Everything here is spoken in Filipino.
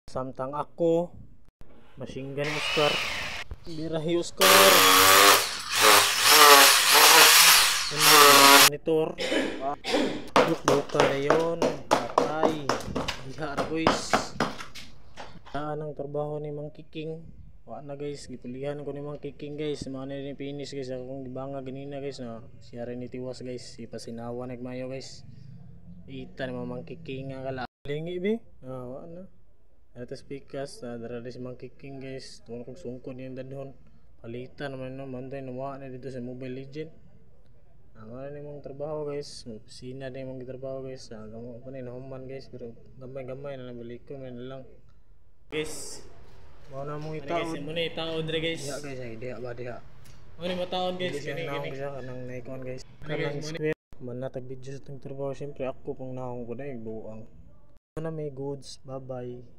Samtang ako machine gun Oscar, birahi Oscar, monitor buka na yun patay hihara guys. Ang trabaho ni Mang Kiking wa na guys, gipulihan ko ni Mang Kiking guys, mga na rin finish guys akong gibanga ganina guys na siya rin itiwas guys, ipasinawa nagmayo guys. Ita ni Mang Kiking nga kala lingi bi wa na atas pikas dara si Mang Kiking guys, tuon kog sungkod yung dadhon palitan naman no manday nawa na dito sa Mobile Legend. Wala na mong trabaho guys, opisina na mong trabaho guys, gamo pa na nahuman guys, pero gamay-gamay na nabalik ko man lang guys. Mao na mong itaod mo ni itaod re guys. Diha guys ay diha ba diha mo ni mataon guys, kini kanang naikon guys kanang square man natag video sa tong trabaho. Siyempre ako pang naong ko na buang na may goods. Bye bye.